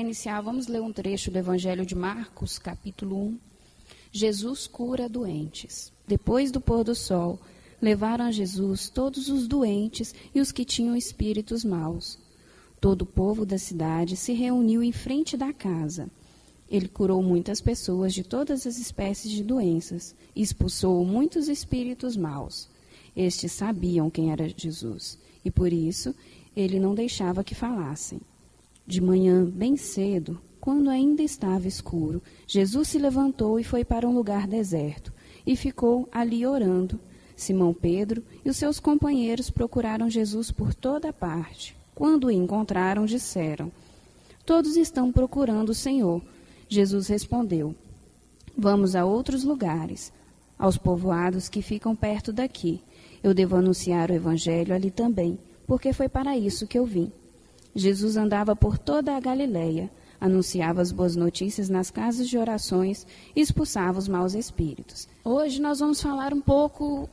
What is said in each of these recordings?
iniciar, vamos ler um trecho do Evangelho de Marcos, capítulo 1. Jesus cura doentes. Depois do pôr do sol, levaram a Jesus todos os doentes e os que tinham espíritos maus. Todo o povo da cidade se reuniu em frente da casa. Ele curou muitas pessoas de todas as espécies de doenças e expulsou muitos espíritos maus. Estes sabiam quem era Jesus e, por isso, ele não deixava que falassem. De manhã, bem cedo, quando ainda estava escuro, Jesus se levantou e foi para um lugar deserto e ficou ali orando. Simão Pedro e os seus companheiros procuraram Jesus por toda parte. Quando o encontraram, disseram: "Todos estão procurando o Senhor." Jesus respondeu: "Vamos a outros lugares, aos povoados que ficam perto daqui. Eu devo anunciar o Evangelho ali também, porque foi para isso que eu vim." Jesus andava por toda a Galileia, anunciava as boas notícias nas casas de orações e expulsava os maus espíritos. Hoje nós vamos falar um pouco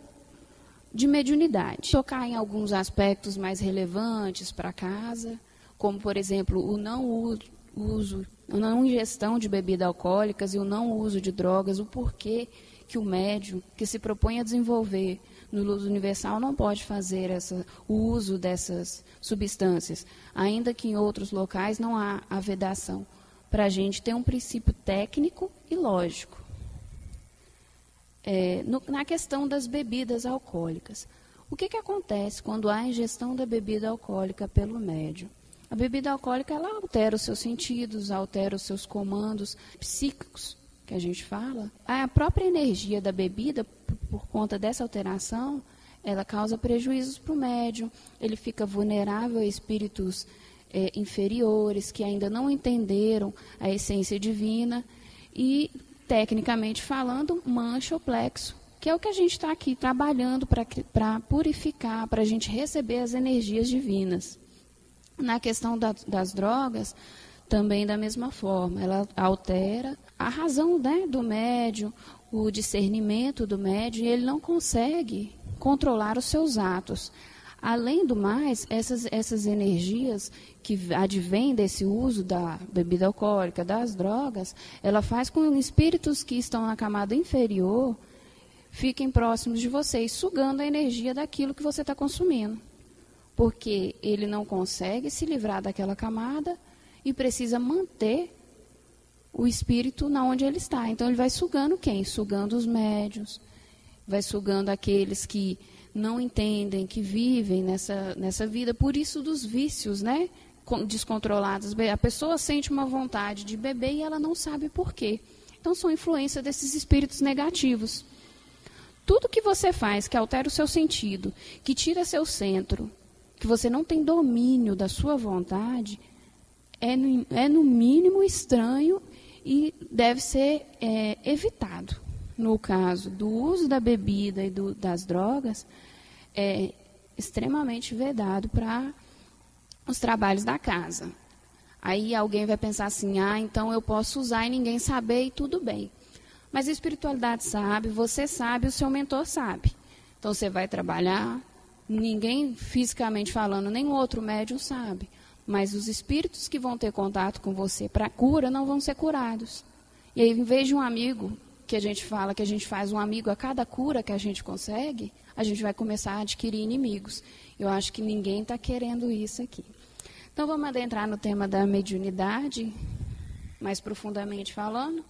de mediunidade, tocar em alguns aspectos mais relevantes para casa, como, por exemplo, o não ingestão de bebidas alcoólicas e o não uso de drogas, o porquê que o médium que se propõe a desenvolver no Luz Universal não pode fazer o uso dessas substâncias, ainda que em outros locais não há a vedação, para a gente ter um princípio técnico e lógico. Na questão das bebidas alcoólicas, o que acontece quando há ingestão da bebida alcoólica pelo médium? A bebida alcoólica ela altera os seus sentidos, altera os seus comandos psíquicos, que a gente fala. A própria energia da bebida, por conta dessa alteração, ela causa prejuízos para o médium, ele fica vulnerável a espíritos inferiores, que ainda não entenderam a essência divina e, tecnicamente falando, mancha o plexo, que é o que a gente está aqui trabalhando para purificar, para a gente receber as energias divinas. Na questão das drogas, também da mesma forma, ela altera a razão, né, do médium, o discernimento do médium, e ele não consegue controlar os seus atos. Além do mais, essas energias que advêm desse uso da bebida alcoólica, das drogas, ela faz com que espíritos que estão na camada inferior fiquem próximos de você e sugando a energia daquilo que você está consumindo. Porque ele não consegue se livrar daquela camada e precisa manter o espírito na onde ele está. Então, ele vai sugando quem? Sugando os médiuns, vai sugando aqueles que não entendem, que vivem nessa vida. Por isso, dos vícios, né, descontrolados. A pessoa sente uma vontade de beber e ela não sabe por quê. Então, são influência desses espíritos negativos. Tudo que você faz que altera o seu sentido, que tira seu centro, que você não tem domínio da sua vontade, é no mínimo estranho e deve ser evitado. No caso do uso da bebida e das drogas, é extremamente vedado para os trabalhos da casa. Aí alguém vai pensar assim, então eu posso usar e ninguém saber e tudo bem. Mas a espiritualidade sabe, você sabe, o seu mentor sabe. Então você vai trabalhar, ninguém fisicamente falando, nem o outro médium sabe. Mas os espíritos que vão ter contato com você para cura não vão ser curados. E aí, em vez de um amigo, que a gente fala que a gente faz um amigo a cada cura que a gente consegue, a gente vai começar a adquirir inimigos. Eu acho que ninguém está querendo isso aqui. Então, vamos adentrar no tema da mediunidade, mais profundamente falando.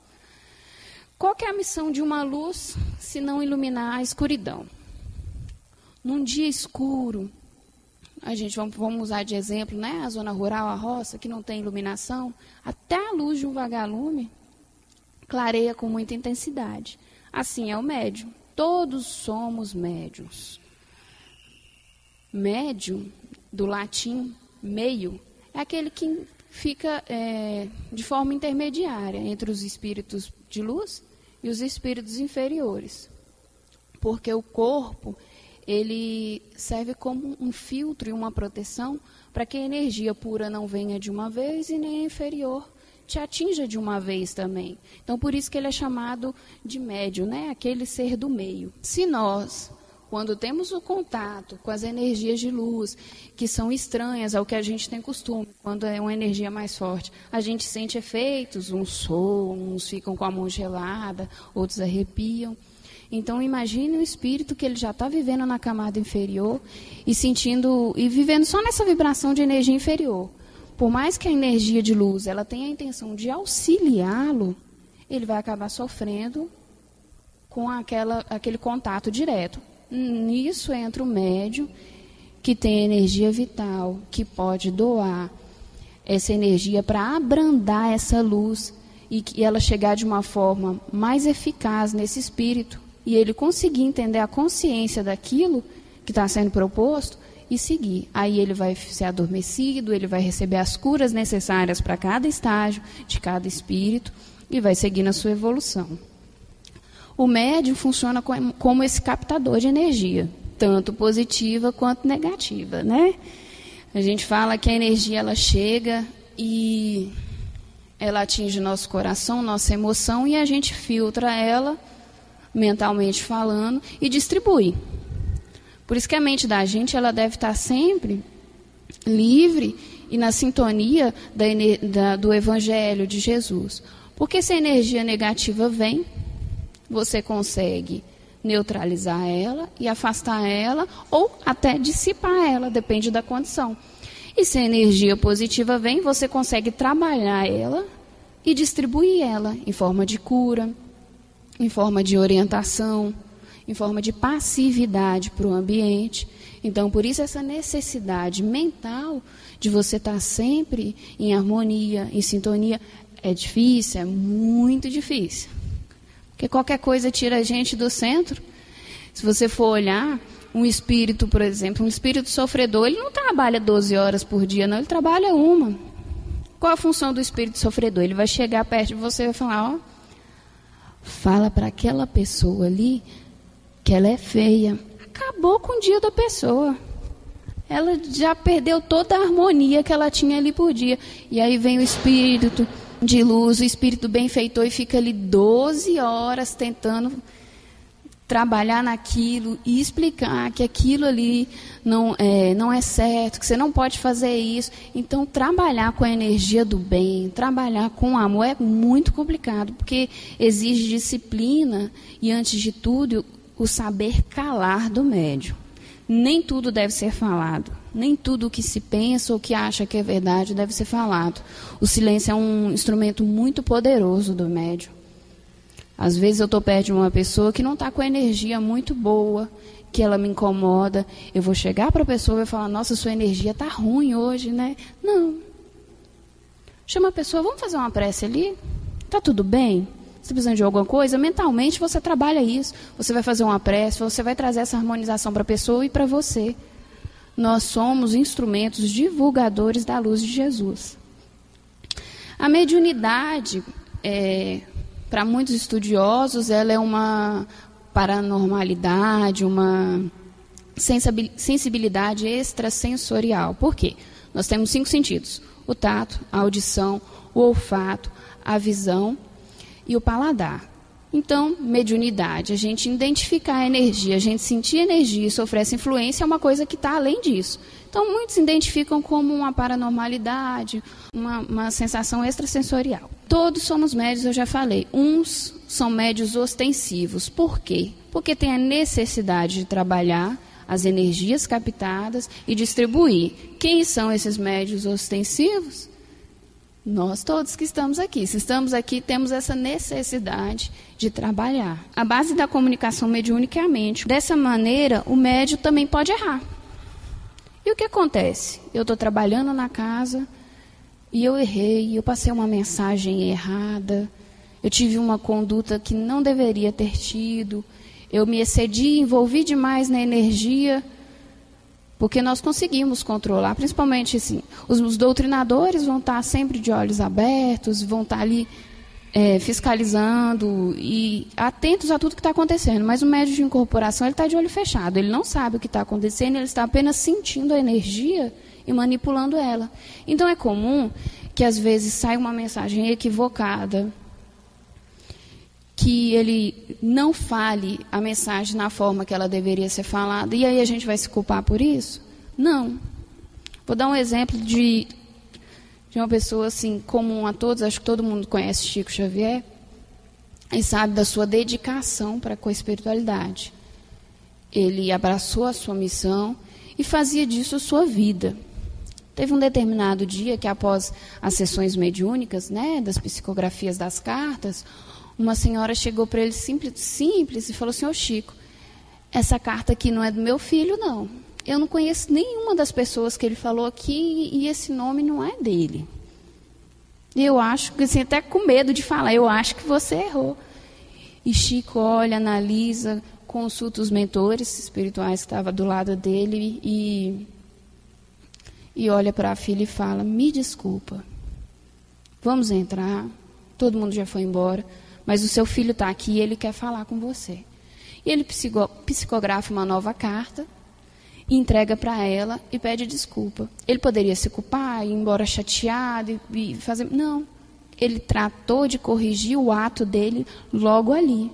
Qual que é a missão de uma luz se não iluminar a escuridão? Num dia escuro, vamos usar de exemplo, né, a zona rural, a roça, que não tem iluminação, até a luz de um vagalume clareia com muita intensidade. Assim é o médium. Todos somos médiuns. Médium, do latim, meio, é aquele que fica de forma intermediária entre os espíritos de luz e os espíritos inferiores. Porque o corpo, ele serve como um filtro e uma proteção para que a energia pura não venha de uma vez e nem a inferior te atinja de uma vez também. Então, por isso que ele é chamado de médium, né? Aquele ser do meio. Se nós quando temos o contato com as energias de luz, que são estranhas ao que a gente tem costume, quando é uma energia mais forte, a gente sente efeitos, uns soam, uns ficam com a mão gelada, outros arrepiam. Então, imagine o espírito que ele já está vivendo na camada inferior e sentindo, e vivendo só nessa vibração de energia inferior. Por mais que a energia de luz ela tenha a intenção de auxiliá-lo, ele vai acabar sofrendo com aquele contato direto. Nisso entra o médium, que tem energia vital, que pode doar essa energia para abrandar essa luz e que ela chegar de uma forma mais eficaz nesse espírito e ele conseguir entender a consciência daquilo que está sendo proposto e seguir. Aí ele vai ser adormecido, ele vai receber as curas necessárias para cada estágio de cada espírito e vai seguir na sua evolução. O médium funciona como esse captador de energia, tanto positiva quanto negativa, né? A gente fala que a energia ela chega e ela atinge nosso coração, nossa emoção, e a gente filtra ela, mentalmente falando, e distribui. Por isso que a mente da gente ela deve estar sempre livre e na sintonia do Evangelho de Jesus. Porque se a energia negativa vem, você consegue neutralizar ela e afastar ela ou até dissipar ela, depende da condição. E se a energia positiva vem, você consegue trabalhar ela e distribuir ela em forma de cura, em forma de orientação, em forma de passividade para o ambiente. Então, por isso essa necessidade mental de você estar sempre em harmonia, em sintonia, é difícil, é muito difícil. Porque qualquer coisa tira a gente do centro. Se você for olhar, um espírito, por exemplo, um espírito sofredor, ele não trabalha 12 horas por dia, não, ele trabalha uma. Qual a função do espírito sofredor? Ele vai chegar perto de você e vai falar, ó, fala para aquela pessoa ali que ela é feia. Acabou com o dia da pessoa. Ela já perdeu toda a harmonia que ela tinha ali por dia. E aí vem o espírito de luz, o espírito benfeitor, e fica ali 12 horas tentando trabalhar naquilo e explicar que aquilo ali não é certo, que você não pode fazer isso. Então, trabalhar com a energia do bem, trabalhar com o amor é muito complicado, porque exige disciplina e, antes de tudo, o saber calar do médium. Nem tudo deve ser falado. Nem tudo o que se pensa ou que acha que é verdade deve ser falado. O silêncio é um instrumento muito poderoso do médium. Às vezes eu estou perto de uma pessoa que não está com energia muito boa, que ela me incomoda. Eu vou chegar para a pessoa e vou falar, nossa, sua energia está ruim hoje, né? Não. Chama a pessoa, vamos fazer uma prece ali? Está tudo bem? Você precisa de alguma coisa? Mentalmente você trabalha isso. Você vai fazer uma prece, você vai trazer essa harmonização para a pessoa e para você. Nós somos instrumentos divulgadores da luz de Jesus. A mediunidade, para muitos estudiosos, ela é uma paranormalidade, uma sensibilidade extrasensorial. Por quê? Nós temos 5 sentidos: o tato, a audição, o olfato, a visão e o paladar. Então, mediunidade, a gente identificar a energia, a gente sentir a energia e sofrer essa influência é uma coisa que está além disso. Então, muitos identificam como uma paranormalidade, uma sensação extrasensorial. Todos somos médios, eu já falei. Uns são médios ostensivos. Por quê? Porque tem a necessidade de trabalhar as energias captadas e distribuir. Quem são esses médios ostensivos? Nós todos que estamos aqui. Se estamos aqui, temos essa necessidade de trabalhar. A base da comunicação mediúnica é a mente. Dessa maneira, o médium também pode errar. E o que acontece? Eu estou trabalhando na casa e eu errei, eu passei uma mensagem errada, eu tive uma conduta que não deveria ter tido, eu me excedi, envolvi demais na energia. Porque nós conseguimos controlar, principalmente assim, os doutrinadores vão estar sempre de olhos abertos, vão estar ali fiscalizando e atentos a tudo que está acontecendo. Mas o médium de incorporação ele está de olho fechado, ele não sabe o que está acontecendo, ele está apenas sentindo a energia e manipulando ela. Então é comum que às vezes saia uma mensagem equivocada, que ele não fale a mensagem na forma que ela deveria ser falada, e aí a gente vai se culpar por isso? Não. Vou dar um exemplo de uma pessoa assim, comum a todos, acho que todo mundo conhece Chico Xavier, e sabe da sua dedicação para com a espiritualidade. Ele abraçou a sua missão e fazia disso sua vida. Teve um determinado dia que, após as sessões mediúnicas, né, das psicografias das cartas, uma senhora chegou para ele simples e falou assim: ô Chico, essa carta aqui não é do meu filho, não. Eu não conheço nenhuma das pessoas que ele falou aqui e esse nome não é dele. Eu acho que, assim, até com medo de falar, eu acho que você errou. E Chico olha, analisa, consulta os mentores espirituais que estavam do lado dele e olha para a filha e fala: me desculpa, vamos entrar, todo mundo já foi embora, mas o seu filho está aqui e ele quer falar com você. E ele psicografa uma nova carta, entrega para ela e pede desculpa. Ele poderia se culpar, ir embora chateado e fazer... Não, ele tratou de corrigir o ato dele logo ali,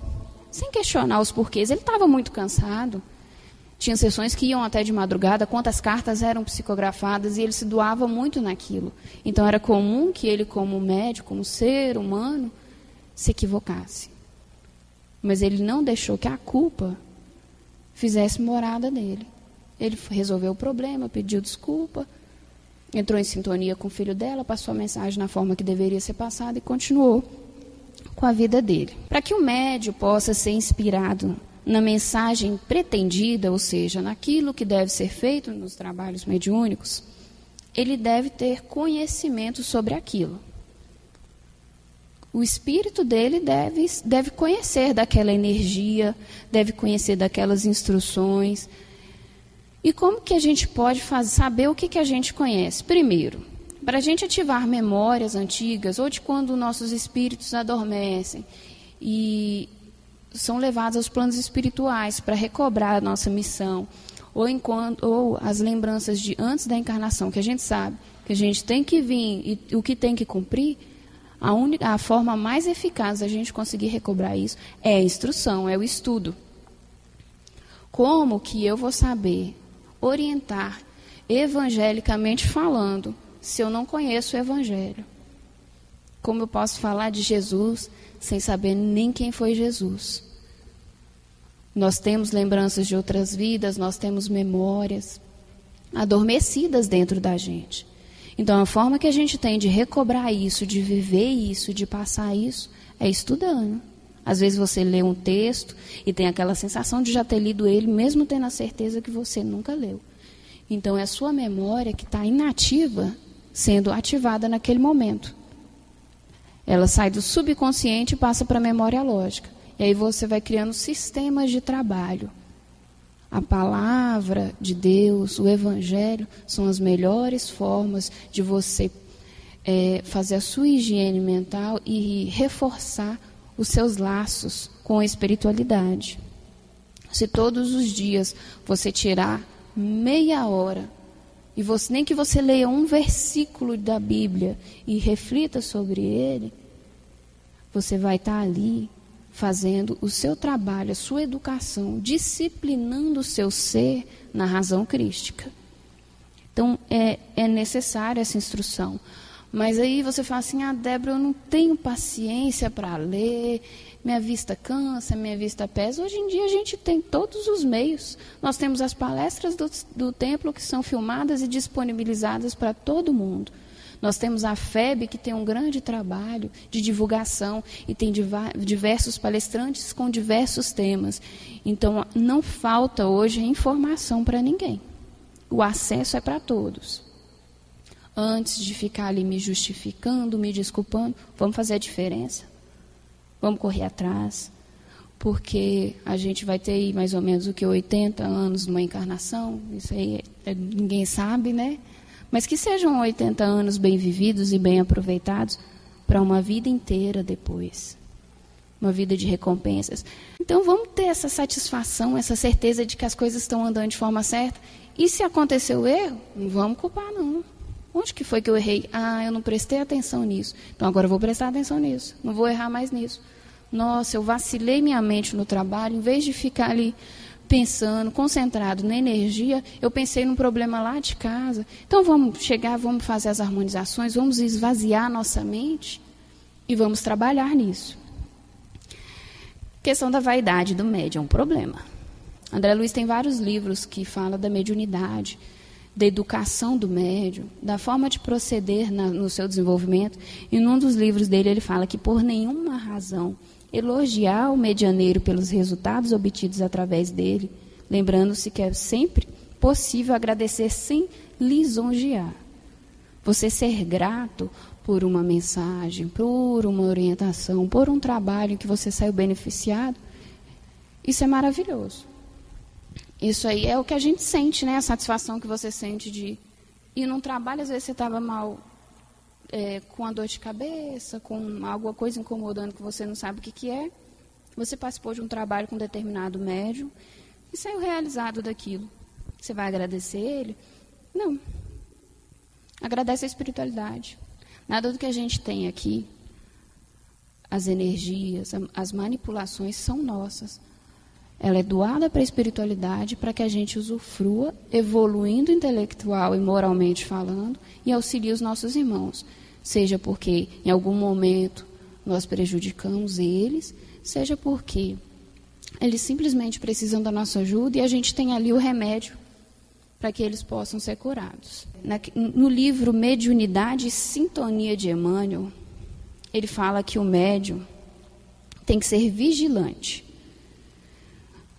sem questionar os porquês. Ele estava muito cansado. Tinha sessões que iam até de madrugada, quantas cartas eram psicografadas, e ele se doava muito naquilo. Então era comum que ele, como médico, como ser humano, se equivocasse. Mas ele não deixou que a culpa fizesse morada nele. Ele resolveu o problema, pediu desculpa, entrou em sintonia com o filho dela, passou a mensagem na forma que deveria ser passada e continuou com a vida dele. Para que o médium possa ser inspirado na mensagem pretendida, ou seja, naquilo que deve ser feito nos trabalhos mediúnicos, ele deve ter conhecimento sobre aquilo. O espírito dele deve conhecer daquela energia, deve conhecer daquelas instruções. E como que a gente pode saber o que a gente conhece? Primeiro, para a gente ativar memórias antigas, ou de quando nossos espíritos adormecem e são levados aos planos espirituais para recobrar a nossa missão, ou as lembranças de antes da encarnação, que a gente sabe que a gente tem que vir e o que tem que cumprir, a forma mais eficaz da gente conseguir recobrar isso é a instrução, é o estudo. Como que eu vou saber orientar evangelicamente falando se eu não conheço o Evangelho? Como eu posso falar de Jesus sem saber nem quem foi Jesus? Nós temos lembranças de outras vidas, nós temos memórias adormecidas dentro da gente. Então, a forma que a gente tem de recobrar isso, de viver isso, de passar isso, é estudando. Às vezes você lê um texto e tem aquela sensação de já ter lido ele, mesmo tendo a certeza que você nunca leu. Então, é a sua memória que está inativa, sendo ativada naquele momento. Ela sai do subconsciente e passa para a memória lógica. E aí você vai criando sistemas de trabalho. A palavra de Deus, o Evangelho, são as melhores formas de você fazer a sua higiene mental e reforçar os seus laços com a espiritualidade. Se todos os dias você tirar meia hora, e nem que você leia um versículo da Bíblia e reflita sobre ele, você vai estar ali fazendo o seu trabalho, a sua educação, disciplinando o seu ser na razão crística. Então, é necessária essa instrução. Mas aí você fala assim: Débora, eu não tenho paciência para ler, minha vista cansa, minha vista pesa. Hoje em dia a gente tem todos os meios. Nós temos as palestras do templo que são filmadas e disponibilizadas para todo mundo. Nós temos a FEB, que tem um grande trabalho de divulgação e tem diversos palestrantes com diversos temas. Então, não falta hoje informação para ninguém. O acesso é para todos. Antes de ficar ali me justificando, me desculpando, vamos fazer a diferença. Vamos correr atrás. Porque a gente vai ter aí mais ou menos 80 anos numa encarnação. Isso aí ninguém sabe, né? Mas que sejam 80 anos bem vividos e bem aproveitados para uma vida inteira depois. Uma vida de recompensas. Então vamos ter essa satisfação, essa certeza de que as coisas estão andando de forma certa. E se aconteceu erro, não vamos culpar não. Onde que foi que eu errei? Eu não prestei atenção nisso. Então agora eu vou prestar atenção nisso. Não vou errar mais nisso. Nossa, eu vacilei minha mente no trabalho, em vez de ficar ali pensando, concentrado na energia, eu pensei num problema lá de casa. Então vamos chegar, vamos fazer as harmonizações, vamos esvaziar a nossa mente e vamos trabalhar nisso. Questão da vaidade do médium é um problema. André Luiz tem vários livros que falam da mediunidade, da educação do médium, da forma de proceder no seu desenvolvimento. E num dos livros dele ele fala que por nenhuma razão elogiar o medianeiro pelos resultados obtidos através dele, lembrando-se que é sempre possível agradecer sem lisonjear. Você ser grato por uma mensagem, por uma orientação, por um trabalho em que você saiu beneficiado, isso é maravilhoso. Isso aí é o que a gente sente, né? A satisfação que você sente de ir num trabalho, às vezes você estava mal, com a dor de cabeça, com alguma coisa incomodando que você não sabe o que é. Você participou de um trabalho com determinado médium e saiu realizado daquilo. Você vai agradecer ele? Não. Agradece a espiritualidade. Nada do que a gente tem aqui, as energias, as manipulações são nossas. Ela é doada para a espiritualidade para que a gente usufrua, evoluindo intelectual e moralmente falando, e auxilie os nossos irmãos. Seja porque em algum momento nós prejudicamos eles, seja porque eles simplesmente precisam da nossa ajuda e a gente tem ali o remédio para que eles possam ser curados. No livro Mediunidade e Sintonia de Emmanuel, ele fala que o médium tem que ser vigilante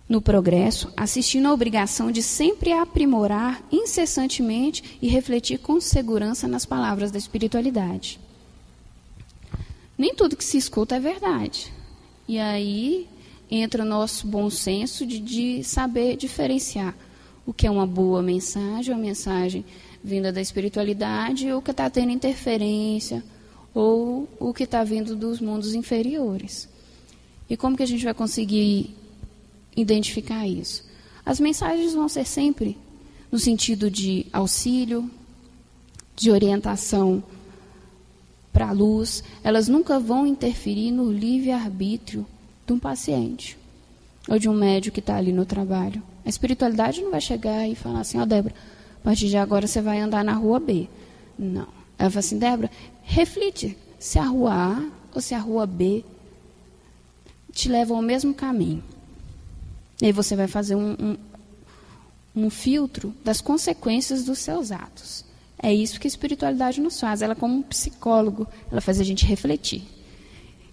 no progresso, assistindo à obrigação de sempre aprimorar incessantemente e refletir com segurança nas palavras da espiritualidade. Nem tudo que se escuta é verdade. E aí entra o nosso bom senso de saber diferenciar o que é uma boa mensagem, uma mensagem vinda da espiritualidade, ou que está tendo interferência, ou o que está vindo dos mundos inferiores. E como que a gente vai conseguir identificar isso? As mensagens vão ser sempre no sentido de auxílio, de orientação para a luz. Elas nunca vão interferir no livre-arbítrio de um paciente ou de um médium que está ali no trabalho. A espiritualidade não vai chegar e falar assim: ó, Débora, a partir de agora você vai andar na rua B. Não. Ela fala assim: Débora, reflite se a rua A ou se a rua B te levam ao mesmo caminho. E aí você vai fazer um filtro das consequências dos seus atos. É isso que a espiritualidade nos faz. Ela, como um psicólogo, ela faz a gente refletir.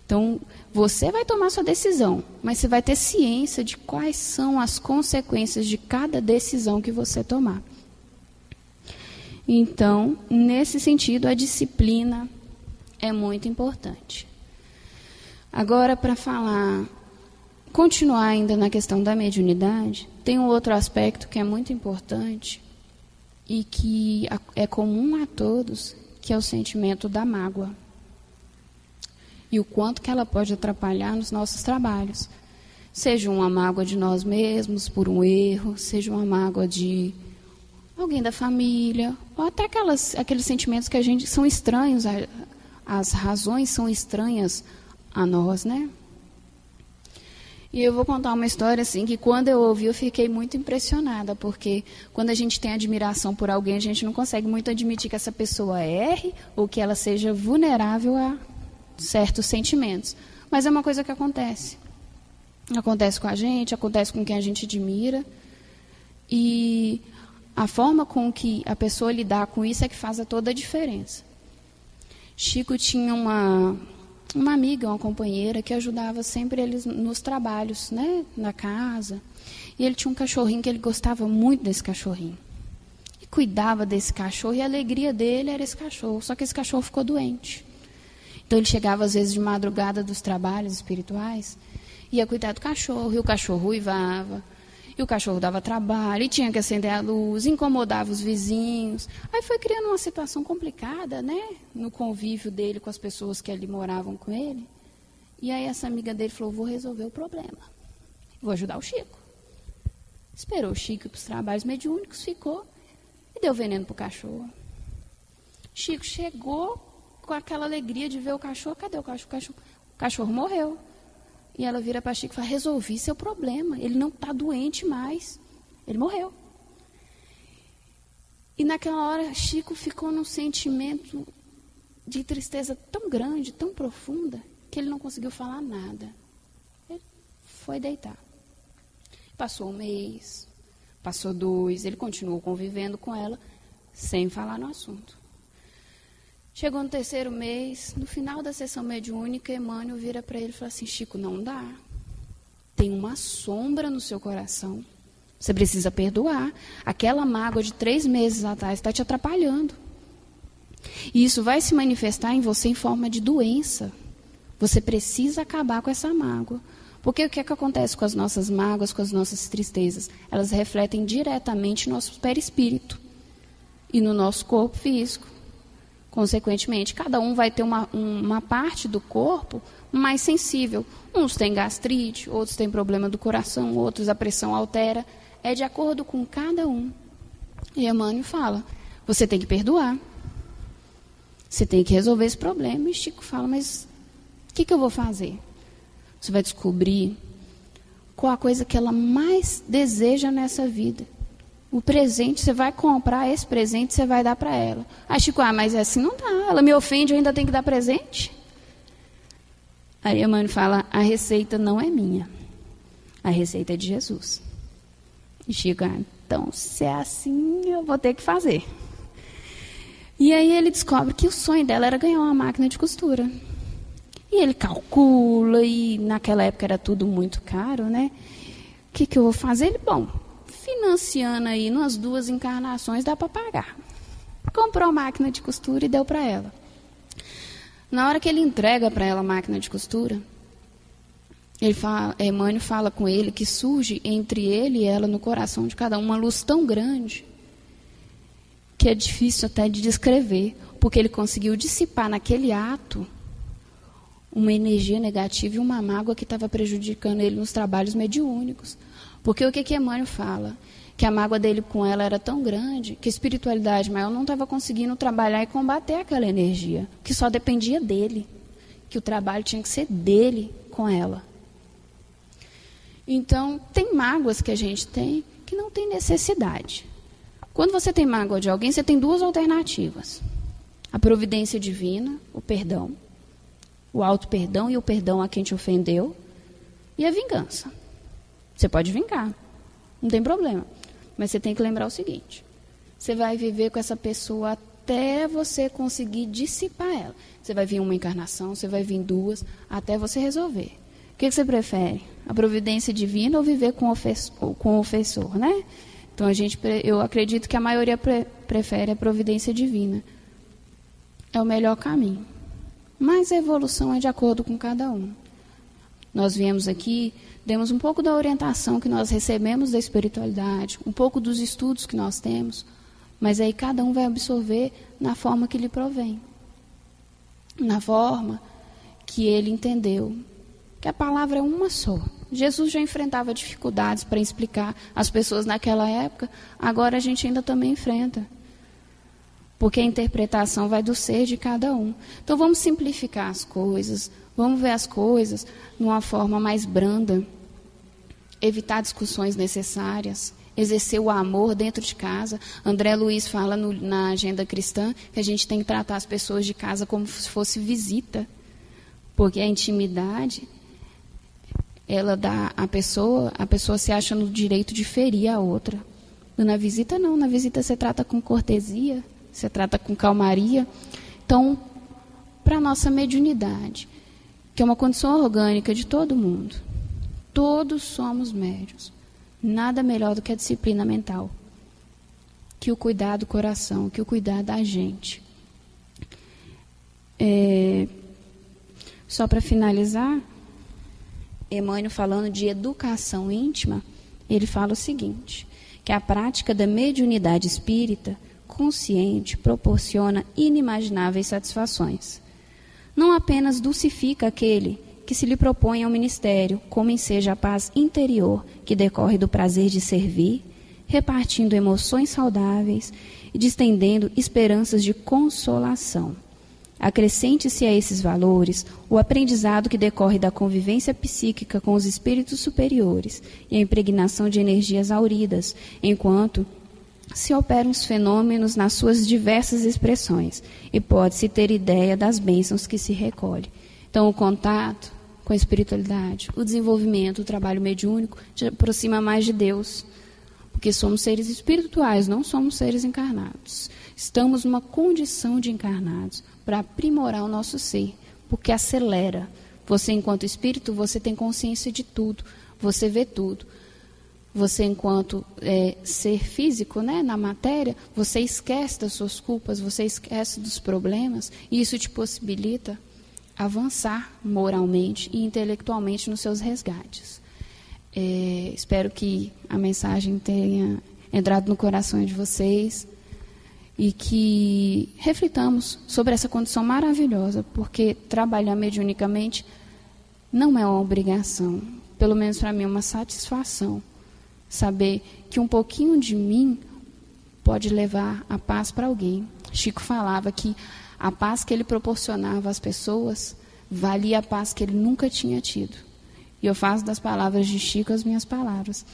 Então, você vai tomar sua decisão, mas você vai ter ciência de quais são as consequências de cada decisão que você tomar. Então, nesse sentido, a disciplina é muito importante. Agora, para continuar ainda na questão da mediunidade, tem um outro aspecto que é muito importante e que é comum a todos, que é o sentimento da mágoa. E o quanto que ela pode atrapalhar nos nossos trabalhos. Seja uma mágoa de nós mesmos por um erro, seja uma mágoa de alguém da família, ou até aqueles sentimentos que a gente são estranhos, as razões são estranhas a nós, né? E eu vou contar uma história assim, que quando eu ouvi eu fiquei muito impressionada, porque quando a gente tem admiração por alguém, a gente não consegue muito admitir que essa pessoa erre ou que ela seja vulnerável a certos sentimentos. Mas é uma coisa que acontece. Acontece com a gente, acontece com quem a gente admira. E a forma com que a pessoa lidar com isso é que faz toda a diferença. Chico tinha uma amiga, uma companheira, que ajudava sempre eles nos trabalhos, né, na casa. E ele tinha um cachorrinho que ele gostava muito desse cachorrinho. E cuidava desse cachorro, e a alegria dele era esse cachorro. Só que esse cachorro ficou doente. Então ele chegava às vezes de madrugada dos trabalhos espirituais, ia cuidar do cachorro, e o cachorro uivava, e o cachorro dava trabalho, e tinha que acender a luz, incomodava os vizinhos. Aí foi criando uma situação complicada, né, no convívio dele com as pessoas que ali moravam com ele. E aí essa amiga dele falou: vou resolver o problema, vou ajudar o Chico. Esperou o Chico para os trabalhos mediúnicos, ficou e deu veneno para o cachorro. Chico chegou com aquela alegria de ver o cachorro. Cadê o cachorro? O cachorro morreu. E ela vira para Chico e fala, resolvi seu problema, ele não está doente mais, ele morreu. E naquela hora, Chico ficou num sentimento de tristeza tão grande, tão profunda, que ele não conseguiu falar nada. Ele foi deitar. Passou 1 mês, passou 2, ele continuou convivendo com ela, sem falar no assunto. Chegou no 3º mês, no final da sessão mediúnica, Emmanuel vira para ele e fala assim, Chico, não dá. Tem uma sombra no seu coração. Você precisa perdoar. Aquela mágoa de 3 meses atrás está te atrapalhando. E isso vai se manifestar em você em forma de doença. Você precisa acabar com essa mágoa. Porque o que é que acontece com as nossas mágoas, com as nossas tristezas? Elas refletem diretamente no nosso perispírito e no nosso corpo físico. Consequentemente, cada um vai ter uma parte do corpo mais sensível. Uns têm gastrite, outros têm problema do coração, outros a pressão altera. É de acordo com cada um. E Emmanuel fala, você tem que perdoar. Você tem que resolver esse problema. E Chico fala, mas o que eu vou fazer? Você vai descobrir qual a coisa que ela mais deseja nessa vida. O presente, você vai comprar esse presente, você vai dar para ela. Aí Chico, mas assim não dá. Ela me ofende, eu ainda tenho que dar presente? Aí Emmanuel fala, a receita não é minha. A receita é de Jesus. E Chico, então, se é assim, eu vou ter que fazer. E aí ele descobre que o sonho dela era ganhar uma máquina de costura. E ele calcula, e naquela época era tudo muito caro, né? O que eu vou fazer? Ele, financiando aí, nas 2 encarnações, dá para pagar. Comprou a máquina de costura e deu para ela. Na hora que ele entrega para ela a máquina de costura, Emmanuel fala com ele que surge entre ele e ela, no coração de cada um, uma luz tão grande que é difícil até de descrever, porque ele conseguiu dissipar naquele ato uma energia negativa e uma mágoa que estava prejudicando ele nos trabalhos mediúnicos. Porque o que Emmanuel fala? Que a mágoa dele com ela era tão grande que a espiritualidade maior não estava conseguindo trabalhar e combater aquela energia, que só dependia dele, que o trabalho tinha que ser dele com ela. Então, tem mágoas que a gente tem que não tem necessidade. Quando você tem mágoa de alguém, você tem 2 alternativas. A providência divina, o perdão, o auto-perdão e o perdão a quem te ofendeu, e a vingança. Você pode vingar, não tem problema. Mas você tem que lembrar o seguinte, você vai viver com essa pessoa até você conseguir dissipar ela. Você vai vir uma encarnação, você vai vir 2, até você resolver. O que você prefere? A providência divina ou viver com o ofensor, né? Então, eu acredito que a maioria prefere a providência divina. É o melhor caminho. Mas a evolução é de acordo com cada um. Nós viemos aqui, demos um pouco da orientação que nós recebemos da espiritualidade, um pouco dos estudos que nós temos, mas aí cada um vai absorver na forma que lhe provém. Na forma que ele entendeu. Que a palavra é uma só. Jesus já enfrentava dificuldades para explicar às pessoas naquela época, agora a gente ainda também enfrenta. Porque a interpretação vai do ser de cada um. Então vamos simplificar as coisas, vamos ver as coisas de uma forma mais branda, evitar discussões necessárias, exercer o amor dentro de casa. André Luiz fala na agenda cristã que a gente tem que tratar as pessoas de casa como se fosse visita, porque a intimidade, ela dá a pessoa se acha no direito de ferir a outra. Na visita não, na visita você trata com cortesia, você trata com calmaria. Então, para a nossa mediunidade, que é uma condição orgânica de todo mundo, todos somos médiuns. Nada melhor do que a disciplina mental, que o cuidar do coração, que o cuidar da gente. Só para finalizar, Emmanuel falando de educação íntima, ele fala o seguinte, que a prática da mediunidade espírita consciente proporciona inimagináveis satisfações. Não apenas dulcifica aquele que se lhe propõe ao ministério, como enseja a paz interior que decorre do prazer de servir, repartindo emoções saudáveis e distendendo esperanças de consolação. Acrescente-se a esses valores o aprendizado que decorre da convivência psíquica com os espíritos superiores e a impregnação de energias auridas, enquanto se operam os fenômenos nas suas diversas expressões, e pode-se ter ideia das bênçãos que se recolhe. Então, o contato com a espiritualidade, o desenvolvimento, o trabalho mediúnico, te aproxima mais de Deus, porque somos seres espirituais, não somos seres encarnados. Estamos numa condição de encarnados para aprimorar o nosso ser, porque acelera. Você, enquanto espírito, você tem consciência de tudo, você vê tudo. Você, enquanto ser físico, né, na matéria, você esquece das suas culpas, você esquece dos problemas, e isso te possibilita avançar moralmente e intelectualmente nos seus resgates. Espero que a mensagem tenha entrado no coração de vocês e que reflitamos sobre essa condição maravilhosa, porque trabalhar mediunicamente não é uma obrigação, pelo menos para mim é uma satisfação. Saber que um pouquinho de mim pode levar a paz para alguém. Chico falava que a paz que ele proporcionava às pessoas valia a paz que ele nunca tinha tido. E eu faço das palavras de Chico as minhas palavras.